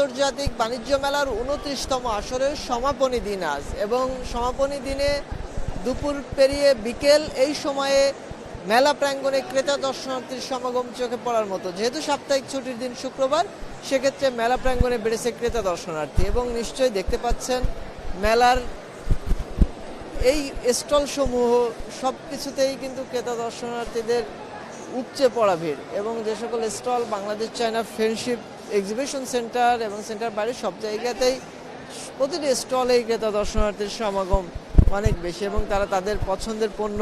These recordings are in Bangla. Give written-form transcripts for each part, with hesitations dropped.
আন্তর্জাতিক বাণিজ্য মেলার ২৯তম আসরের সমাপনী দিন আজ, এবং সমাপনী দিনে দুপুর পেরিয়ে বিকেল এই সময়ে মেলা প্রাঙ্গণে ক্রেতা দর্শনার্থীর সমাগম চোখে পড়ার মতো। যেহেতু সাপ্তাহিক ছুটির দিন শুক্রবার, সেক্ষেত্রে মেলা প্রাঙ্গণে বেড়েছে ক্রেতা দর্শনার্থী, এবং নিশ্চয়ই দেখতে পাচ্ছেন মেলার এই স্টল সমূহ সব কিছুতেই কিন্তু ক্রেতা দর্শনার্থীদের উপচে পড়া ভিড়। এবং যে সকল stall Bangladesh China friendship exhibition centre এবং সেন্টার বাইরে সব জায়গাতেই প্রতিটি স্টলেই ক্রেতা দর্শনার্থীর সমাগম অনেক বেশি, এবং তারা তাদের পছন্দের পণ্য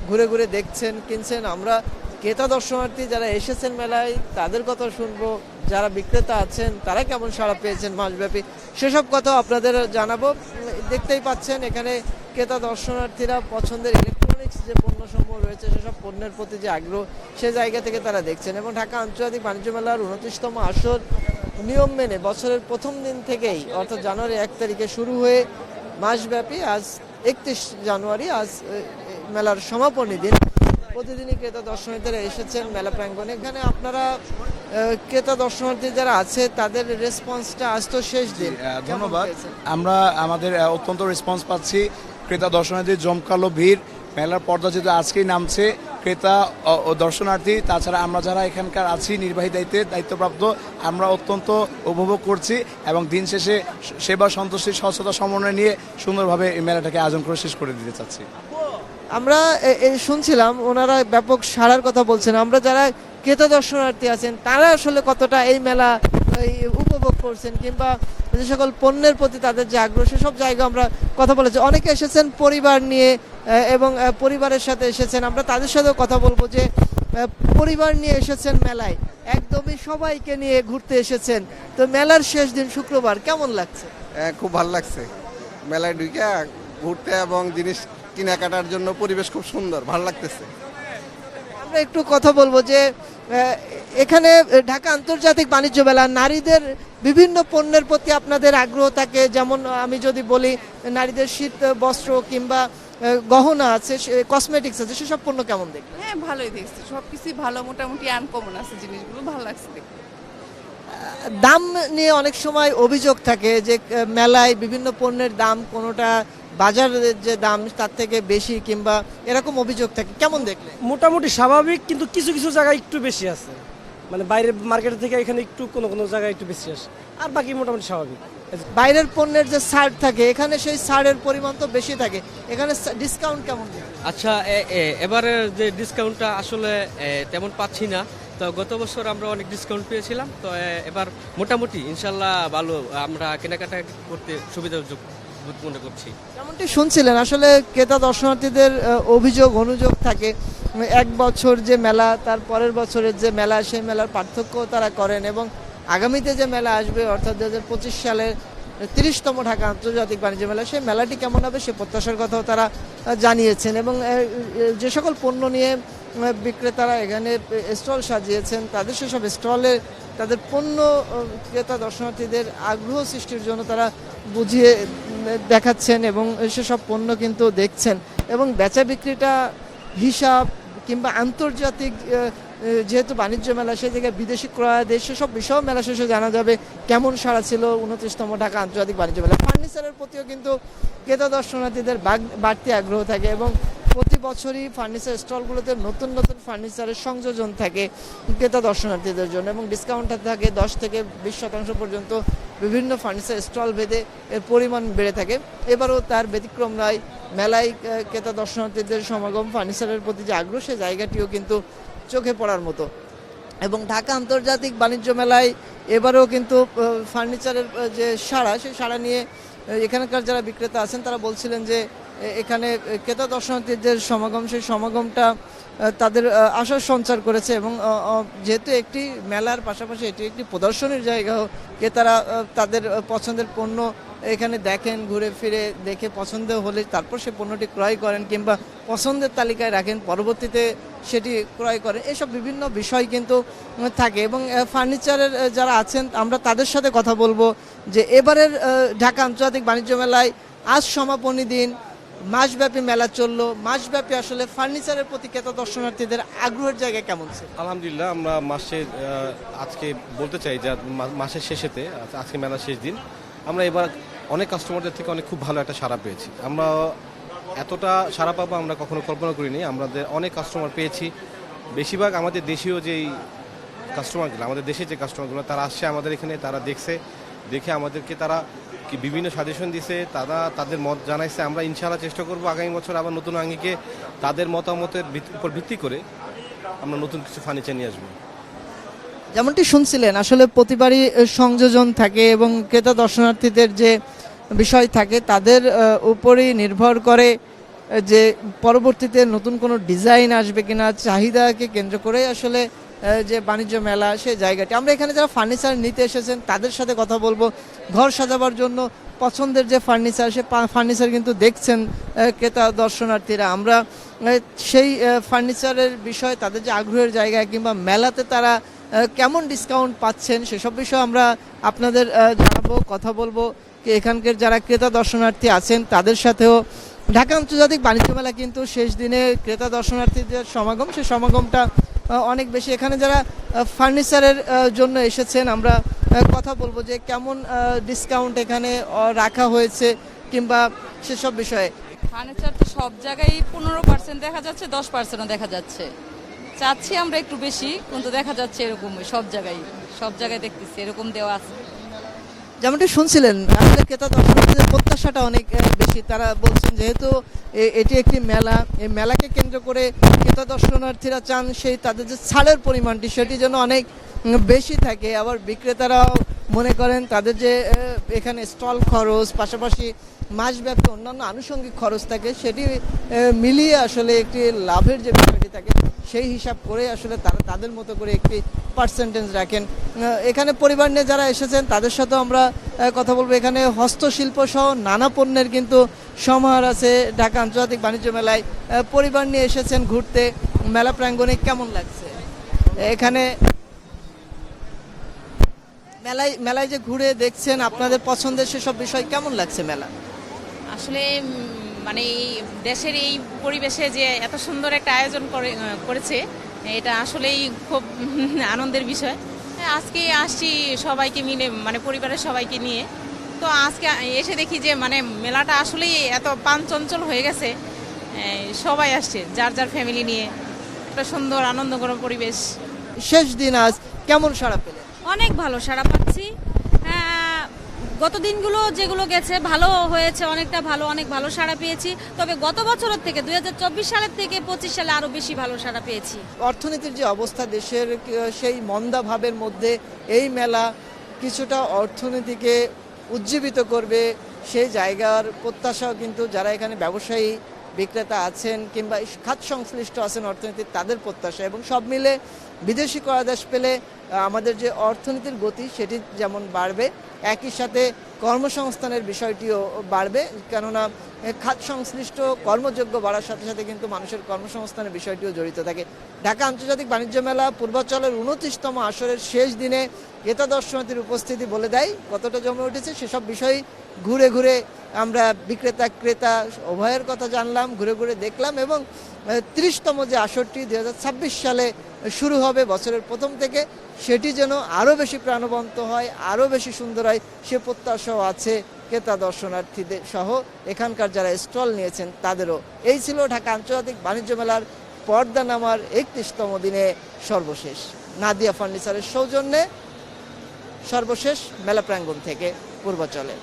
ঘুরে ঘুরে দেখছেন, কিনছেন। আমরা ক্রেতা দর্শনার্থী যারা এসেছেন মেলায় তাদের কথা শুনবো, যারা বিক্রেতা আছেন তারা কেমন সাড়া পেয়েছেন মাসব্যাপী, সেসব কথা আপনাদের জানাবো। দেখতেই পাচ্ছেন এখানে ক্রেতা দর্শনার্থীরা পছন্দের ইলেকট্রনিক্স যে পণ্যসমূহ রয়েছে সেসব পণ্যের প্রতি যে আগ্রহ, সে জায়গা থেকে তারা দেখছেন। এবং ঢাকা আন্তর্জাতিক বাণিজ্য মেলার ২৯তম আসর নিয়ম মেনে বছরের প্রথম দিন থেকেই, অর্থাৎ জানুয়ারি ১ তারিখে শুরু হয়ে মাসব্যাপী আজ ৩১ জানুয়ারি আজ মেলার সমাপনী দিন। প্রতিদিনই ক্রেতা দর্শনার্থীরা এসেছেন মেলা প্রাঙ্গণে। এখানে আপনারা ক্রেতা দর্শনার্থী যারা আছে তাদের রেসপন্সটা, আজ তো শেষ দিন, ধন্যবাদ। আমরা আমাদের অত্যন্ত রেসপন্স পাচ্ছি। ক্রেতা দর্শনার্থীর জমকালো ভিড়, মেলার পর্দা যেহেতু আজকেই নামছে, ক্রেতা ও দর্শনার্থী তাছাড়া আমরা যারা এখানকার আছি নির্বাহী দায়িত্বপ্রাপ্ত, আমরা অত্যন্ত উপভোগ করছি এবং দিন শেষে সেবা সন্তুষ্টি স্বচ্ছতা সমন্বয় নিয়ে সুন্দরভাবে এই মেলাটাকে আয়োজন করে শেষ করে দিতে চাচ্ছি। আমরা শুনছিলাম ওনারা ব্যাপক সাড়ার কথা বলছেন। আমরা যারা ক্রেতা দর্শনার্থী আছেন তারা আসলে কতটা এই মেলা উপভোগ করছেন, কিংবা যে সকল পণ্যের প্রতি তাদের যে আগ্রহ, সেসব জায়গা আমরা কথা বলেছি। অনেকে এসেছেন পরিবার নিয়ে এবং পরিবারের সাথে এসেছেন, আমরা তাদের সাথেও কথা বলবো যে পরিবার নিয়ে এসেছেন মেলায়, একদমই সবাইকে নিয়ে ঘুরতে এসেছেন। তো মেলার শেষ দিন শুক্রবার কেমন লাগছে? খুব ভালো লাগছে মেলায় ঢুকে ঘুরতে, এবং জিনিস কেনাকাটার জন্য পরিবেশ খুব সুন্দর, ভালো লাগতেছে। আমরা একটু কথা বলবো যে এখানে ঢাকা আন্তর্জাতিক বাণিজ্য মেলা নারীদের বিভিন্ন পণ্যের প্রতি আপনাদের আগ্রহ থাকে, যেমন আমি যদি বলি নারীদের শীত বস্ত্র কিংবা গহনা আছে, কসমেটিক্স আছে, সেসব পণ্য কেমন দেখবেন? হ্যাঁ, ভালোই দেখছি, সবকিছুই ভালো, মোটামুটি আনকমন আছে জিনিসগুলো, ভালো লাগছে দেখতে। দাম নিয়ে অনেক সময় অভিযোগ থাকে যে মেলায় বিভিন্ন পণ্যের দাম কোনোটা বাজারের যে দাম তার থেকে বেশি, কিংবা এরকম অভিযোগ থাকে, কেমন দেখলে? মোটামুটি স্বাভাবিক, কিন্তু কিছু কিছু জায়গায় একটু বেশি আছে, মানে বাইরের মার্কেট থেকে এখানে একটু কোনো কোনো জায়গায় একটু বেশি আসে, আর বাকি মোটামুটি স্বাভাবিক। বাইরের পণ্যের যে ছাড় থাকে এখানে সেই ছাড়ের পরিমাণ তো বেশি থাকে, এখানে ডিসকাউন্ট কেমন দেখলে? আচ্ছা, এবারের যে ডিসকাউন্টটা আসলে তেমন পাচ্ছি না। তো গত বছর আমরা অনেক ডিসকাউন্ট পেয়েছিলাম, তো এবার মোটামুটি ইনশাল্লাহ ভালো আমরা কেনাকাটা করতে সুবিধাযোগ মনে করছি। যেমনটি শুনছিলেন, আসলে ক্রেতা দর্শনার্থীদের অভিযোগ অনুযোগ থাকে, এক বছর যে মেলা তার পরের বছরের যে মেলা, সেই মেলার পার্থক্য তারা করেন, এবং আগামীতে যে মেলা আসবে অর্থাৎ ২০২৫ সালের ৩০তম ঢাকা আন্তর্জাতিক বাণিজ্য মেলা, সেই মেলাটি কেমন হবে সে প্রত্যাশার কথাও তারা জানিয়েছেন। এবং যে সকল পণ্য নিয়ে বিক্রেতারা এখানে স্টল সাজিয়েছেন, তাদের সেসব স্টলে তাদের পণ্য ক্রেতা দর্শনার্থীদের আগ্রহ সৃষ্টির জন্য তারা বুঝিয়ে দেখাচ্ছেন, এবং সেসব পণ্য কিন্তু দেখছেন। এবং বেচা বিক্রিটা হিসাব কিংবা আন্তর্জাতিক যেহেতু বাণিজ্য মেলা, সেই জায়গায় বিদেশি ক্রয়াদেশ, সেসব বিষয়েও মেলা শেষে জানা যাবে কেমন সাড়া ছিল ২৯তম ঢাকা আন্তর্জাতিক বাণিজ্য মেলা। ফার্নিচারের প্রতিও কিন্তু ক্রেতা দর্শনার্থীদের বাড়তি আগ্রহ থাকে, এবং প্রতি বছরই ফার্নিচার স্টলগুলোতে নতুন নতুন ফার্নিচারের সংযোজন থাকে ক্রেতা দর্শনার্থীদের জন্য, এবং ডিসকাউন্ট থাকে ১০ থেকে ২০% পর্যন্ত বিভিন্ন ফার্নিচার স্টল ভেদে এর পরিমাণ বেড়ে থাকে। এবারও তার ব্যতিক্রম নয়, মেলায় ক্রেতা দর্শনার্থীদের সমাগম, ফার্নিচারের প্রতি যে আগ্রহ, সে জায়গাটিও কিন্তু চোখে পড়ার মতো। এবং ঢাকা আন্তর্জাতিক বাণিজ্য মেলায় এবারেও কিন্তু ফার্নিচারের যে সাড়া, সেই সাড়া নিয়ে এখানকার যারা বিক্রেতা আছেন তারা বলছিলেন যে এখানে ক্রেতা দর্শনার্থীদের সমাগম, সেই সমাগমটা তাদের আশার সঞ্চার করেছে। এবং যেহেতু একটি মেলার পাশাপাশি এটি একটি প্রদর্শনীর জায়গাও, ক্রেতারা তাদের পছন্দের পণ্য এখানে দেখেন, ঘুরে ফিরে দেখে পছন্দ হলে তারপর সে পণ্যটি ক্রয় করেন, কিংবা পছন্দের তালিকায় রাখেন, পরবর্তীতে সেটি ক্রয় করেন, এসব বিভিন্ন বিষয় কিন্তু থাকে। এবং ফার্নিচারের যারা আছেন আমরা তাদের সাথে কথা বলবো যে এবারের ঢাকা আন্তর্জাতিক বাণিজ্য মেলায় আজ সমাপনী দিন, মাসব্যাপী মেলা চললো, মাসব্যাপী আসলে ফার্নিচারের প্রতি ক্রেতা দর্শনার্থীদের আগ্রহের জায়গা কেমন ছিল? আলহামদুলিল্লাহ, আমরা মাসের আজকে বলতে চাই যে মাসের শেষেতে আজকে মেলার শেষ দিন, আমরা এবার অনেক কাস্টমারদের থেকে অনেক খুব ভালো একটা সাড়া পেয়েছি। আমরা এতটা সাড়া পাবো আমরা কখনো কল্পনা করিনি। আমাদের অনেক কাস্টমার পেয়েছি, বেশিরভাগ আমাদের দেশীয় যেই কাস্টমারগুলো, আমাদের দেশের যে কাস্টমারগুলো তারা আসছে আমাদের এখানে, তারা দেখে আমাদেরকে তারা কি বিভিন্ন সাজেশন দিছে, তারা তাদের মত জানাইছে। আমরা ইনশাআল্লাহ চেষ্টা করব আগামী বছর আবার নতুন আঙ্গিকে তাদের মতামতের উপর ভিত্তি করে আমরা নতুন কিছু ফার্নিচার নিয়ে আসবো। যেমনটি শুনছিলেন, আসলে প্রতিবারই সংযোজন থাকে এবং ক্রেতা দর্শনার্থীদের যে বিষয় থাকে তাদের উপরই নির্ভর করে যে পরবর্তীতে নতুন কোনো ডিজাইন আসবে কিনা, চাহিদাকে কেন্দ্র করে আসলে যে বাণিজ্য মেলা সেই জায়গাটি। আমরা এখানে যারা ফার্নিচার নিতে এসেছেন তাদের সাথে কথা বলবো। ঘর সাজাবার জন্য পছন্দের যে ফার্নিচার, সে ফার্নিচার কিন্তু দেখছেন ক্রেতা দর্শনার্থীরা। আমরা সেই ফার্নিচারের বিষয়ে তাদের যে আগ্রহের জায়গা কিংবা মেলাতে তারা কেমন ডিসকাউন্ট পাচ্ছেন সেসব বিষয়ে আমরা আপনাদের জানাবো, কথা বলবো। এখানকার যারা ক্রেতা দর্শনার্থী আছেন তাদের সাথেও। ঢাকা আন্তর্জাতিক বাণিজ্য মেলা কিন্তু শেষ দিনে ক্রেতা দর্শনার্থীদের সমাগম, সেই সমাগমটা অনেক বেশি। এখানে যারা ফার্নিচারের জন্য এসেছেন আমরা কথা বলবো যে কেমন ডিসকাউন্ট এখানে রাখা হয়েছে কিংবা সেসব বিষয়ে। ফার্নিচার তো সব জায়গায় 15% দেখা যাচ্ছে, 10%ও দেখা যাচ্ছে। চাচ্ছি আমরা একটু বেশি, কিন্তু দেখা যাচ্ছে এরকম সব জায়গায় দেখতেছি এরকম দেওয়া আছে। যেমনটি শুনছিলেন, আসলে ক্রেতা দর্শনার্থীদের প্রত্যাশাটা অনেক বেশি। তারা বলছেন যেহেতু এটি একটি মেলা, এই মেলাকে কেন্দ্র করে ক্রেতা দর্শনার্থীরা চান সেই তাদের যে ছাড়ের পরিমাণটি সেটি যেন অনেক বেশি থাকে। আবার বিক্রেতারাও মনে করেন তাদের যে এখানে স্টল খরচ, পাশাপাশি মাসব্যাপী অন্যান্য আনুষঙ্গিক খরচ থাকে, সেটি মিলিয়ে আসলে একটি লাভের যে বিষয়টি থাকে সেই হিসাব করে আসলে তারা তাদের মতো করে একটি পার্সেন্টেজ রাখেন। এখানে পরিবার নিয়ে যারা এসেছেন তাদের সাথেও আমরা কথা বলবো। এখানে হস্তশিল্প সহ নানা পণ্যের কিন্তু সমাহার আছে ঢাকা আন্তর্জাতিক বাণিজ্য মেলায়। পরিবার নিয়ে এসেছেন ঘুরতে, মেলা প্রাঙ্গণে কেমন লাগছে? এখানে মেলায় যে ঘুরে দেখছেন আপনাদের পছন্দের সেসব বিষয় কেমন লাগছে মেলা? আসলে মানে দেশের এই পরিবেশে যে এত সুন্দর একটা আয়োজন করেছে, এটা আসলেই খুব আনন্দের বিষয়। আজকে আসছি সবাইকে মিলে, মানে পরিবারের সবাইকে নিয়ে। তো আজকে এসে দেখি যে মানে মেলাটা আসলেই এত প্রাণচঞ্চল হয়ে গেছে। সবাই আসছে যার যার ফ্যামিলি নিয়ে, একটা সুন্দর আনন্দঘন পরিবেশ। শেষ দিন আজ কেমন সাড়া পেলেন? অনেক ভালো সাড়া পাচ্ছি। গত দিনগুলো যেগুলো গেছে ভালো হয়েছে, অনেকটা ভালো, অনেক ভালো সাড়া পেয়েছি। তবে গত বছরের থেকে 2024 সালের থেকে 25 সালে আরো বেশি ভালো সাড়া পেয়েছি। অর্থনীতির যে অবস্থা দেশের, সেই মন্দা ভাবের মধ্যে এই মেলা কিছুটা অর্থনীতিকে উজ্জীবিত করবে সেই জায়গার প্রত্যাশাও কিন্তু যারা এখানে ব্যবসায়ী বিক্রেতা আছেন কিংবা খাত সংশ্লিষ্ট আছেন অর্থনীতির, তাদের প্রত্যাশা। এবং সব মিলে বিদেশি করাদেশ পেলে আমাদের যে অর্থনীতির গতি সেটি যেমন বাড়বে, একই সাথে কর্মসংস্থানের বিষয়টিও বাড়বে। কেননা খাত সংশ্লিষ্ট কর্মযোগ্য বাড়ার সাথে সাথে কিন্তু মানুষের কর্মসংস্থানের বিষয়টিও জড়িত থাকে। ঢাকা আন্তর্জাতিক বাণিজ্য মেলা পূর্বাচলের 29তম আসরের শেষ দিনে ক্রেতা দর্শনার্থীর উপস্থিতি বলে দেয় কতটা জমে উঠেছে। সেসব বিষয় ঘুরে ঘুরে আমরা বিক্রেতা ক্রেতা উভয়ের কথা জানলাম, ঘুরে ঘুরে দেখলাম। এবং 30তম যে আসরটি 2026 সালে শুরু হবে বছরের প্রথম থেকে, সেটি যেন আরও বেশি প্রাণবন্ত হয়, আরও বেশি সুন্দর হয় সে প্রত্যাশাও আছে ক্রেতা দর্শনার্থীদের সহ এখানকার যারা স্টল নিয়েছেন তাদেরও। এই ছিল ঢাকা আন্তর্জাতিক বাণিজ্য মেলার পর্দা নামার 31তম দিনে সর্বশেষ। নাদিয়া ফার্নিচারের সৌজন্যে সর্বশেষ মেলা প্রাঙ্গণ থেকে পূর্বাচলে।